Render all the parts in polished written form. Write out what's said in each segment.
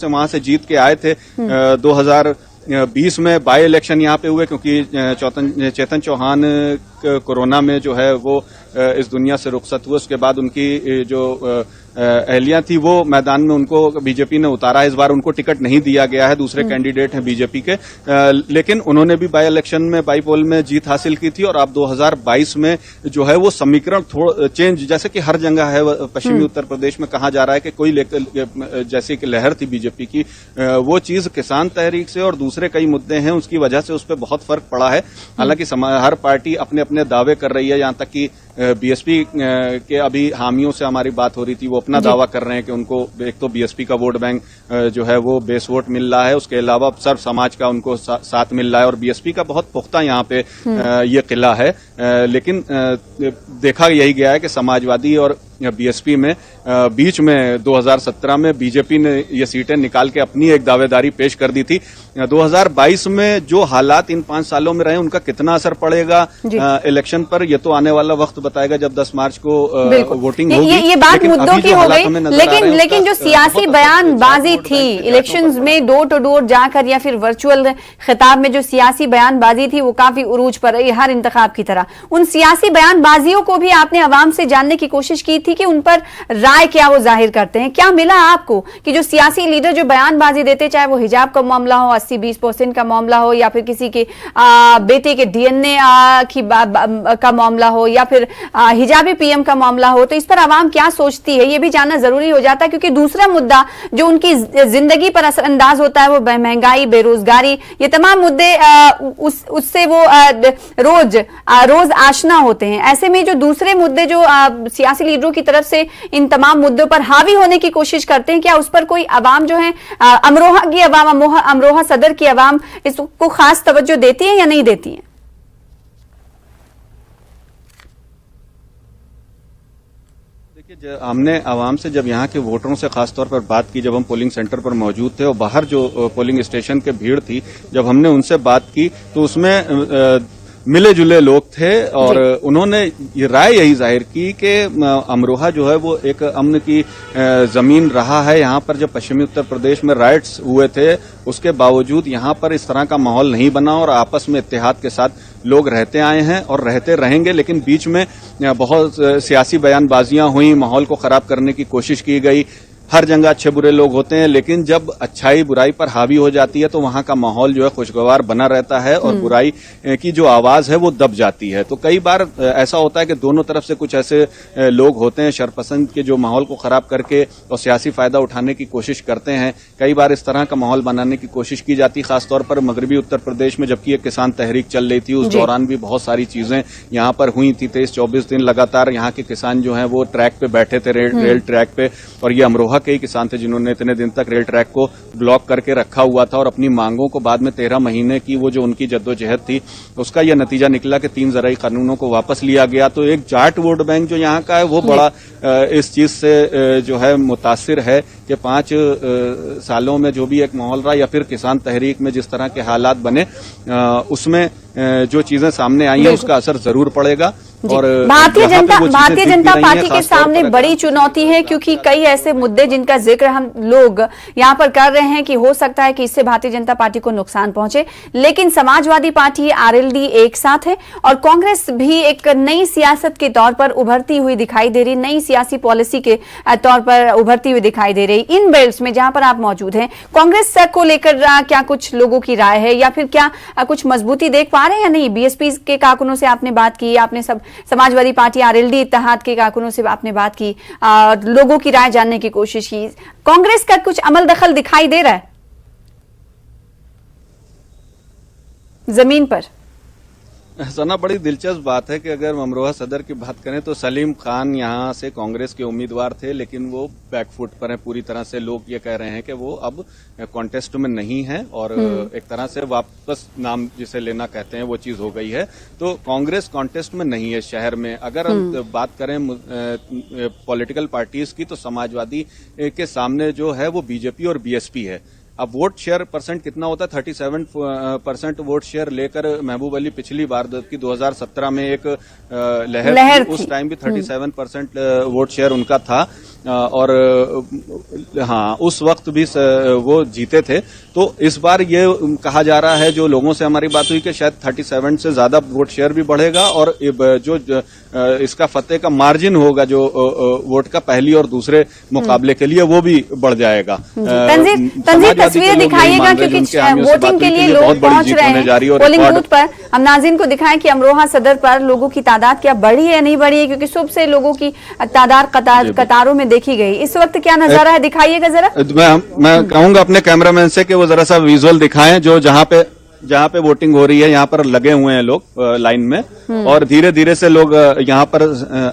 से वहां से जीत के आए थे। 2020 में बाई इलेक्शन यहाँ पे हुए क्योंकि चेतन चौहान कोरोना में जो है वो इस दुनिया से रुखसत हुए। उसके बाद उनकी जो अहलियां थी वो मैदान में उनको बीजेपी ने उतारा। इस बार उनको टिकट नहीं दिया गया है, दूसरे कैंडिडेट हैं बीजेपी के, लेकिन उन्होंने भी बाई इलेक्शन में बाई पोल में जीत हासिल की थी। और अब 2022 में जो है वो समीकरण थोड़ा चेंज, जैसे कि हर जगह है पश्चिमी उत्तर प्रदेश में कहा जा रहा है कि कोई जैसे कि लहर थी बीजेपी की, वो चीज किसान तहरीक से और दूसरे कई मुद्दे हैं उसकी वजह से उस पर बहुत फर्क पड़ा है। हालांकि हर पार्टी अपने अपने दावे कर रही है, यहां तक कि बीएसपी के अभी हामियों से हमारी बात हो रही थी, वो अपना दावा कर रहे हैं कि उनको एक तो बीएसपी का वोट बैंक जो है वो बेस वोट मिल रहा है, उसके अलावा सर्व समाज का उनको साथ मिल रहा है और बीएसपी का बहुत पुख्ता यहाँ पे ये किला है। लेकिन देखा यही गया है कि समाजवादी और बीएसपी में बीच में 2017 में बीजेपी ने ये सीटें निकाल के अपनी एक दावेदारी पेश कर दी थी। 2022 में जो हालात इन 5 सालों में रहे उनका कितना असर पड़ेगा इलेक्शन पर, ये तो आने वाला वक्त बताएगा जब 10 मार्च को वोटिंग होगी। ये बात मुद्दों की हो गई, लेकिन जो सियासी बयानबाजी थी इलेक्शंस में डोर टू डोर जाकर या फिर वर्चुअल खिताब में जो सियासी बयानबाजी थी वो काफी उरूज पर रही हर इंतखाब की तरह। उन सियासी बयानबाजियों को भी आपने आवाम से जानने की कोशिश की थी कि उन पर राय क्या वो जाहिर करते हैं। क्या मिला आपको कि जो सियासी लीडर जो बयानबाजी देते, चाहे वो हिजाब का मामला हो, 80-20% का मामला हो, या फिर किसी के बेटे के डीएनए का मामला हो, या फिर हिजाबी पीएम का मामला हो, तो इस पर आवाम क्या सोचती है ये भी जानना जरूरी हो जाता है। क्योंकि दूसरा मुद्दा जो उनकी जिंदगी पर असरअंदाज होता है वो महंगाई, बेरोजगारी, ये तमाम मुद्दे उससे वो रोज आशना होते हैं। ऐसे में जो दूसरे मुद्दे जो सियासी लीडरों की तरफ से इन तमाम मुद्दों पर हावी होने की कोशिश करते हैं, क्या उस पर कोई अवाम जो है अमरोहा की अवाम, अमरोहा सदर की अवाम इसको खास तवज्जो देती है या नहीं देती है? देखिए, हमने आवाम से जब यहाँ के वोटरों से खासतौर पर बात की, जब हम पोलिंग सेंटर पर मौजूद थे और बाहर जो पोलिंग स्टेशन के भीड़ थी, जब हमने उनसे बात की तो उसमें मिले जुले लोग थे और उन्होंने ये राय यही जाहिर की कि अमरोहा जो है वो एक अमन की जमीन रहा है। यहाँ पर जब पश्चिमी उत्तर प्रदेश में राइट्स हुए थे उसके बावजूद यहाँ पर इस तरह का माहौल नहीं बना और आपस में इत्तेहाद के साथ लोग रहते आए हैं और रहते रहेंगे। लेकिन बीच में बहुत सियासी बयानबाजियां हुई, माहौल को खराब करने की कोशिश की गई। हर जगह अच्छे बुरे लोग होते हैं, लेकिन जब अच्छाई बुराई पर हावी हो जाती है तो वहां का माहौल जो है खुशगवार बना रहता है और बुराई की जो आवाज है वो दब जाती है। तो कई बार ऐसा होता है कि दोनों तरफ से कुछ ऐसे लोग होते हैं शरपसंद के जो माहौल को खराब करके और सियासी फायदा उठाने की कोशिश करते हैं। कई बार इस तरह का माहौल बनाने की कोशिश की जाती, खासतौर पर मगरबी उत्तर प्रदेश में जबकि एक किसान तहरीक चल रही थी, उस दौरान भी बहुत सारी चीजें यहाँ पर हुई थी। 23-24 दिन लगातार यहाँ के किसान जो है वो ट्रैक पे बैठे थे, रेल ट्रैक पे, और ये अमरोहा कई किसान थे जिन्होंने इतने दिन तक रेल ट्रैक को ब्लॉक करके रखा हुआ था और अपनी मांगों को बाद में 13 महीने की वो जो उनकी जद्दोजहद थी उसका यह नतीजा निकला कि 3 ज़राई कानूनों को वापस लिया गया। तो एक जाट वोट बैंक जो यहाँ का है वो बड़ा इस चीज से जो है मुतासिर है कि 5 सालों में जो भी एक माहौल रहा या फिर किसान तहरीक में जिस तरह के हालात बने उसमें जो चीजें सामने आई हैं उसका असर जरूर पड़ेगा। और भारतीय जनता पार्टी के सामने बड़ी चुनौती है, क्योंकि कई ऐसे मुद्दे जिनका जिक्र हम लोग यहाँ पर कर रहे हैं कि हो सकता है कि इससे भारतीय जनता पार्टी को नुकसान पहुंचे, लेकिन समाजवादी पार्टी, आरएलडी एक साथ है और कांग्रेस भी एक नई सियासत के तौर पर उभरती हुई दिखाई दे रही, नई सियासी पॉलिसी के तौर पर उभरती हुई दिखाई दे रही। इन बेल्ट्स में जहां पर आप मौजूद हैं, कांग्रेस को लेकर क्या कुछ लोगों की राय है या फिर क्या कुछ मजबूती देख पा रहे हैं या नहीं? बीएसपी के कारकुनों से आपने बात की, आपने सब समाजवादी पार्टी, आरएलडी इत्तेहाद के कारकुनों से आपने बात की, लोगों की राय जानने की कोशिश की, कांग्रेस का कुछ अमल दखल दिखाई दे रहा है जमीन पर? सना, बड़ी दिलचस्प बात है कि अगर अमरोहा सदर की बात करें तो सलीम खान यहाँ से कांग्रेस के उम्मीदवार थे, लेकिन वो बैकफुट पर हैं पूरी तरह से। लोग ये कह रहे हैं कि वो अब कॉन्टेस्ट में नहीं है और एक तरह से वापस नाम जिसे लेना कहते हैं वो चीज हो गई है। तो कांग्रेस कॉन्टेस्ट में नहीं है शहर में। अगर हम बात करें पॉलिटिकल पार्टीज की तो समाजवादी के सामने जो है वो बीजेपी और बीएसपी है। अब वोट शेयर परसेंट कितना होता है, 37% वोट शेयर लेकर महबूब अली पिछली बार की 2017 में एक लहर थी, उस टाइम भी 37% वोट शेयर उनका था और हाँ उस वक्त भी वो जीते थे। तो इस बार ये कहा जा रहा है, जो लोगों से हमारी बात हुई, कि शायद 37 से ज्यादा वोट शेयर भी बढ़ेगा और जो इसका फतेह का मार्जिन होगा जो वोट का पहली और दूसरे मुकाबले के लिए, वो भी बढ़ जाएगा। तंजीर तस्वीर दिखाइएगा, क्योंकि वोटिंग के लिए लोग पहुंच रहे हैं पोलिंग बूथ पर। हम नाज़रीन को दिखाएं कि अमरोहा सदर पर लोगों की तादाद क्या बढ़ी है या नहीं बढ़ी है, क्योंकि सुबह से लोगों की तादाद कतारों में देखी गई। इस वक्त क्या नजारा है, दिखाइएगा जरा। मैं कहूंगा अपने कैमरामैन से कि वो जरा सा विजुअल दिखाएं, जो जहां पे वोटिंग हो रही है, यहाँ पर लगे हुए हैं लोग लाइन में, और धीरे धीरे से लोग यहाँ पर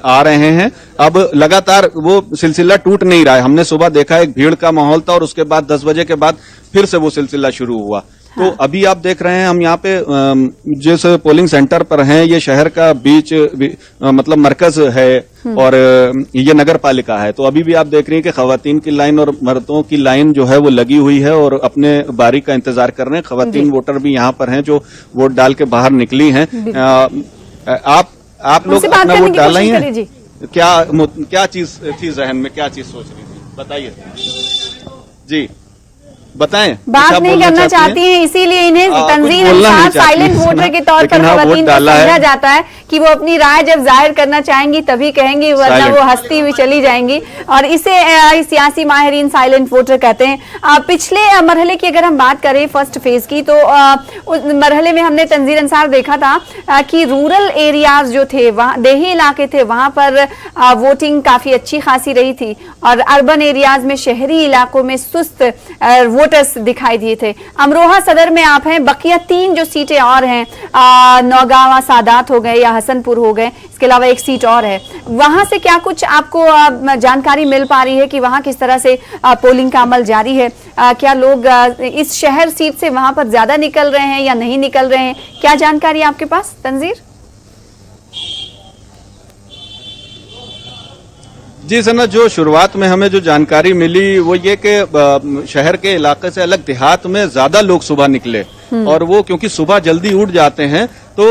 आ रहे हैं। अब लगातार वो सिलसिला टूट नहीं रहा है। हमने सुबह देखा एक भीड़ का माहौल था और उसके बाद 10 बजे के बाद फिर से वो सिलसिला शुरू हुआ। तो अभी आप देख रहे हैं हम यहाँ पे जिस पोलिंग सेंटर पर हैं, ये शहर का बीच मतलब मरकज है और ये नगर पालिका है। तो अभी भी आप देख रहे हैं कि खवातीन की लाइन और मर्दों की लाइन जो है वो लगी हुई है और अपने बारी का इंतजार कर रहे हैं। खवातीन वोटर भी यहाँ पर हैं जो वोट डाल के बाहर निकली हैं। आप लोग अपना वोट डाल रही हैं, क्या चीज थी जहन में, क्या चीज सोच रही थी, बताइए जी, बताएं। बात नहीं करना चाहती हैं, इसीलिए इन्हें तंजीर अंसार साइलेंट वोटर के तौर पर खवातीन को समझा जाता है कि वो अपनी राय जब जाहिर करना चाहेंगी तभी कहेंगी, वरना वो हंसती हुई चली जाएंगी, और इसे सियासी माहिरीन साइलेंट वोटर कहते हैं। पिछले मरहले की अगर हम बात करें फर्स्ट फेज की, तो उस मरहले में हमने तंजीर अंसार देखा था कि रूरल एरियाज जो थे, वहाँ देही इलाके थे, वहां पर वोटिंग काफी अच्छी खासी रही थी, और अर्बन एरियाज में, शहरी इलाकों में सुस्त वोटर्स दिखाई दिए थे। अमरोहा सदर में आप हैं, बकिया 3 जो सीटें और हैं, नौगावा सादात हो गए या हसनपुर हो गए, इसके अलावा एक सीट और है, वहां से क्या कुछ आपको जानकारी मिल पा रही है कि वहां किस तरह से पोलिंग का अमल जारी है? क्या लोग इस शहर सीट से वहां पर ज्यादा निकल रहे हैं या नहीं निकल रहे हैं? क्या जानकारी है आपके पास तंजीर? जी सना, जो शुरुआत में हमें जो जानकारी मिली वो ये कि शहर के इलाके से अलग देहात में ज्यादा लोग सुबह निकले, और वो क्योंकि सुबह जल्दी उठ जाते हैं तो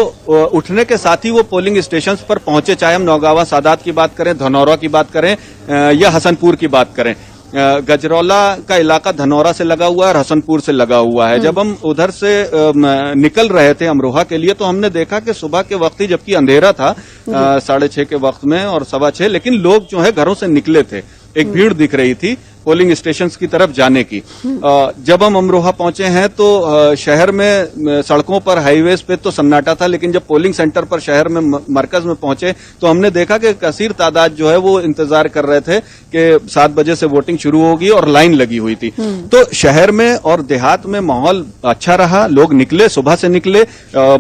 उठने के साथ ही वो पोलिंग स्टेशंस पर पहुंचे, चाहे हम नौगावा सादात की बात करें, धनौरा की बात करें या हसनपुर की बात करें। गजरौला का इलाका धनौरा से लगा हुआ है और हसनपुर से लगा हुआ है। जब हम उधर से निकल रहे थे अमरोहा के लिए, तो हमने देखा कि सुबह के वक्त ही, जबकि अंधेरा था 6:30 के वक्त में और 6:15, लेकिन लोग जो है घरों से निकले थे, एक भीड़ दिख रही थी पोलिंग स्टेशन की तरफ जाने की। जब हम अमरोहा पहुंचे हैं तो शहर में सड़कों पर, हाईवेज पे तो सन्नाटा था, लेकिन जब पोलिंग सेंटर पर शहर में मरकज में पहुंचे तो हमने देखा कि कसीर तादाद जो है वो इंतजार कर रहे थे कि 7 बजे से वोटिंग शुरू होगी और लाइन लगी हुई थी। तो शहर में और देहात में माहौल अच्छा रहा, लोग निकले, सुबह से निकले,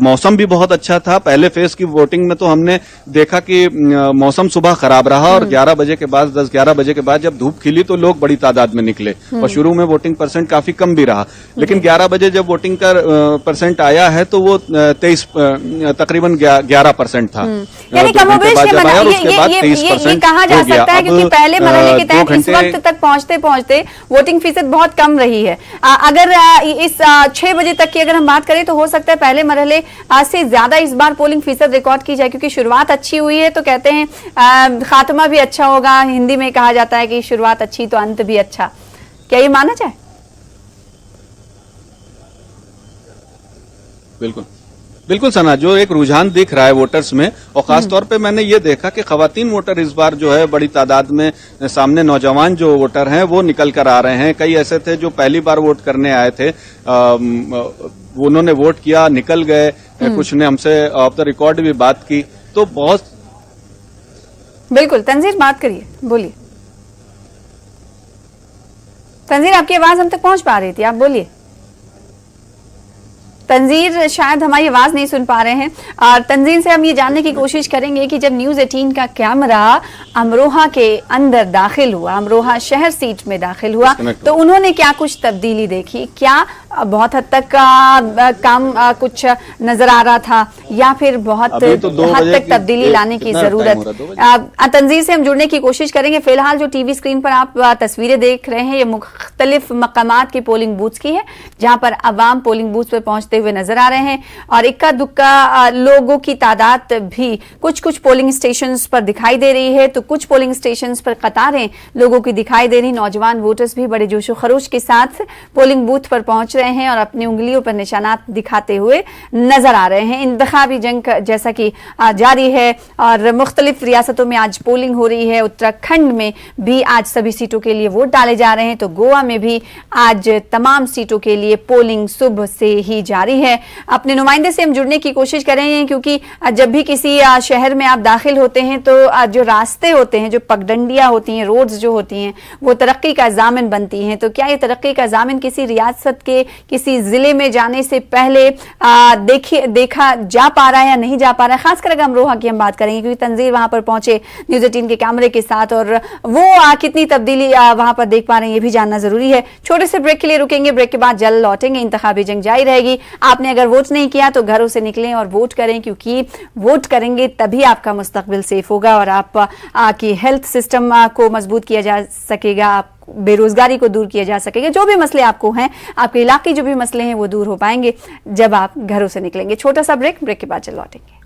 मौसम भी बहुत अच्छा था। पहले फेज की वोटिंग में तो हमने देखा कि मौसम सुबह खराब रहा और 11 बजे के बाद, 10-11 बजे के बाद जब धूप खिली तो लोग बड़ी तादाद में निकले, और शुरू में वोटिंग परसेंट काफी कम भी रहा, लेकिन 11 बजे जब वोटिंग का परसेंट आया है तो वो 23 तकरीबन 11% था। यानी कमोबेश ये कहा जा सकता है, क्योंकि पहले मरहले के तहत इस वक्त तक पहुंचते पहुंचते वोटिंग फीसद बहुत कम रही है। अगर इस 6 बजे तक की अगर हम बात करें तो हो सकता है पहले मरहले से ज्यादा इस बार पोलिंग फीसद रिकॉर्ड की जाए, क्योंकि शुरुआत अच्छी हुई है तो कहते हैं खात्मा भी अच्छा होगा। हिंदी में कहा जाता है कि शुरुआत अच्छी तो अंत भी अच्छा। क्या ये माना जाए? बिल्कुल बिल्कुल सना, जो एक रुझान दिख रहा है वोटर्स में, और खासतौर पे मैंने ये देखा कि खवातीन वोटर इस बार जो है बड़ी तादाद में सामने, नौजवान जो वोटर हैं वो निकल कर आ रहे हैं। कई ऐसे थे जो पहली बार वोट करने आए थे, उन्होंने वोट किया, निकल गए, कुछ ने हमसे ऑफ द रिकॉर्ड भी बात की, तो बहुत। बिल्कुल तंजीर, बात करिए, बोलिए तंजीर, आपकी आवाज हम तक पहुंच पा रही थी, आप बोलिए। तंजीर शायद हमारी आवाज नहीं सुन पा रहे हैं, और तंजीर से हम ये जानने की कोशिश करेंगे कि जब न्यूज 18 का कैमरा अमरोहा के अंदर दाखिल हुआ, अमरोहा शहर सीट में दाखिल हुआ, तो उन्होंने क्या कुछ तब्दीली देखी? क्या बहुत हद तक काम कुछ नजर आ रहा था, या फिर बहुत हद तक तब्दीली लाने की जरूरत? तंजीर से हम जुड़ने की कोशिश करेंगे। फिलहाल जो टीवी स्क्रीन पर आप तस्वीरें देख रहे हैं, ये मुख्तलिफ मकामात के पोलिंग बूथ की है, जहां पर अवाम पोलिंग बूथ पर पहुंचते हुए नजर आ रहे हैं, और इक्का दुक्का लोगों की तादाद भी कुछ कुछ पोलिंग स्टेशंस पर दिखाई दे रही है, तो कुछ पोलिंग स्टेशंस पर कतारें लोगों की दिखाई दे रही। नौजवान वोटर्स भी बड़े जोशो खरोश के साथ पोलिंग बूथ पर पहुंच रहे हैं और अपनी उंगलियों पर निशानात दिखाते हुए नजर आ रहे हैं। इंतखाबी जंग जैसा कि जारी है, और मुख्तलिफ रियासतों में आज पोलिंग हो रही है। उत्तराखंड में भी आज सभी सीटों के लिए वोट डाले जा रहे हैं, तो गोवा में भी आज तमाम सीटों के लिए पोलिंग सुबह से ही जारी है। अपने नुमाइंदे से हम जुड़ने की कोशिश करेंगे, क्योंकि जब भी किसी शहर में आप दाखिल होते हैं तो जो रास्ते होते हैं, जो पगडंडियां होती हैं, रोड्स जो होती हैं, वो तरक्की का जामिन बनती हैं। तो क्या ये तरक्की का जामिन किसी रियासत के किसी जिले में जाने से पहले देखा जा पा रहा है या नहीं जा पा रहा है? खासकर अगर अमरोहा की हम बात करेंगे, क्योंकि तंजीर वहां पर पहुंचे न्यूज 18 के कैमरे के साथ, और वो कितनी तब्दीली वहां पर देख पा रहे हैं ये भी जानना जरूरी है। छोटे से ब्रेक के लिए रुकेंगे, ब्रेक के बाद जल्द लौटेंगे। इंतखाबी जंग जारी रहेगी। आपने अगर वोट नहीं किया तो घरों से निकलें और वोट करें, क्योंकि वोट करेंगे तभी आपका मुस्तकबिल सेफ होगा और आप की हेल्थ सिस्टम को मजबूत किया जा सकेगा, आप बेरोजगारी को दूर किया जा सकेगा। जो भी मसले आपको हैं, आपके इलाके जो भी मसले हैं, वो दूर हो पाएंगे जब आप घरों से निकलेंगे। छोटा सा ब्रेक के बाद चल लौटेंगे।